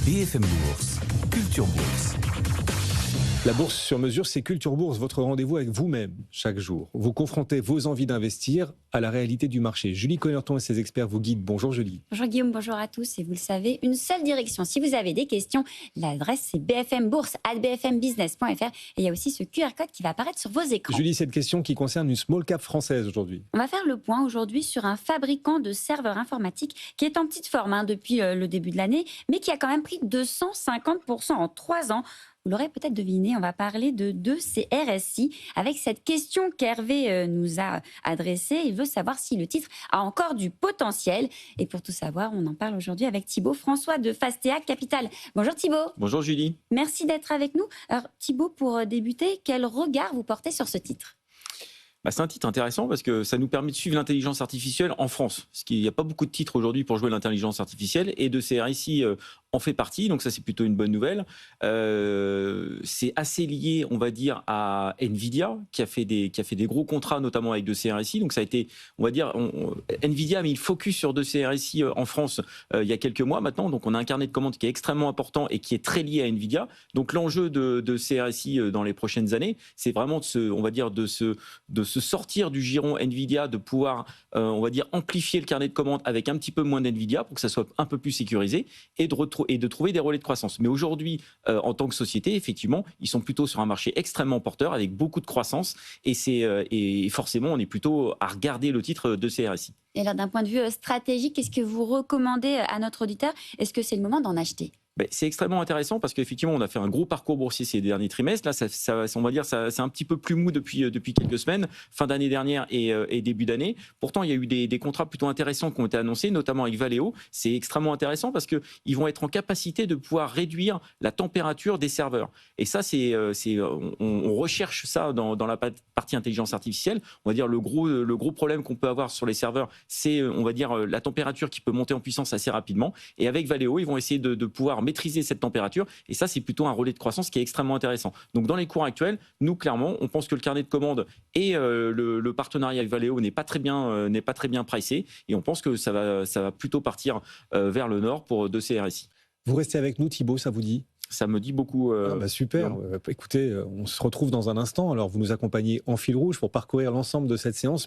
BFM Bourse, Culture Bourse. La bourse sur mesure, c'est Culture Bourse, votre rendez-vous avec vous-même chaque jour. Vous confrontez vos envies d'investir à la réalité du marché. Julie Connerton et ses experts vous guident. Bonjour Julie. Bonjour Guillaume, bonjour à tous. Et vous le savez, une seule direction. Si vous avez des questions, l'adresse c'est bfmbourse@bfmbusiness.fr. Et il y a aussi ce QR code qui va apparaître sur vos écrans. Julie, cette question qui concerne une small cap française aujourd'hui. On va faire le point aujourd'hui sur un fabricant de serveurs informatiques qui est en petite forme depuis le début de l'année, mais qui a quand même pris 250% en 3 ans. Vous l'aurez peut-être deviné, on va parler de 2CRSI avec cette question qu'Hervé nous a adressée. Il veut savoir si le titre a encore du potentiel. Et pour tout savoir, on en parle aujourd'hui avec Thibaut François de Fastea Capital. Bonjour Thibaut. Bonjour Julie. Merci d'être avec nous. Alors Thibaut, pour débuter, quel regard vous portez sur ce titre ? C'est un titre intéressant parce que ça nous permet de suivre l'intelligence artificielle en France. Parce qu'il n'y a pas beaucoup de titres aujourd'hui pour jouer l'intelligence artificielle et 2CRSI en fait partie, donc ça c'est plutôt une bonne nouvelle. C'est assez lié, on va dire, à Nvidia qui a fait des gros contrats notamment avec 2CRSI. Donc ça a été, on va dire, Nvidia a mis le focus sur 2CRSI en France il y a quelques mois maintenant. Donc on a un carnet de commandes qui est extrêmement important et qui est très lié à Nvidia. Donc l'enjeu de CRSI dans les prochaines années, c'est vraiment de se sortir du giron Nvidia, de pouvoir, on va dire, amplifier le carnet de commandes avec un petit peu moins d'Nvidia pour que ça soit un peu plus sécurisé et de trouver des relais de croissance. Mais aujourd'hui, en tant que société, effectivement, ils sont plutôt sur un marché extrêmement porteur avec beaucoup de croissance et forcément, on est plutôt à regarder le titre de CRSI. Et alors, d'un point de vue stratégique, qu'est-ce que vous recommandez à notre auditeur ? Est-ce que c'est le moment d'en acheter ? C'est extrêmement intéressant parce qu'effectivement, on a fait un gros parcours boursier ces derniers trimestres. Là, on va dire, c'est un petit peu plus mou depuis quelques semaines, fin d'année dernière et début d'année. Pourtant, il y a eu des contrats plutôt intéressants qui ont été annoncés, notamment avec Valeo. C'est extrêmement intéressant parce qu'ils vont être en capacité de pouvoir réduire la température des serveurs. Et ça, on recherche ça dans la partie intelligence artificielle. On va dire le gros problème qu'on peut avoir sur les serveurs, c'est, on va dire, la température qui peut monter en puissance assez rapidement. Et avec Valeo, ils vont essayer de pouvoir maîtriser cette température et ça c'est plutôt un relais de croissance qui est extrêmement intéressant. Donc dans les cours actuels, nous clairement on pense que le carnet de commandes et le partenariat avec Valeo n'est pas très bien pricé et on pense que ça va plutôt partir vers le nord pour 2CRSI. Vous restez avec nous Thibaut, ça vous dit ? Ça me dit beaucoup. Super. Écoutez, on se retrouve dans un instant. Alors, vous nous accompagnez en fil rouge pour parcourir l'ensemble de cette séance.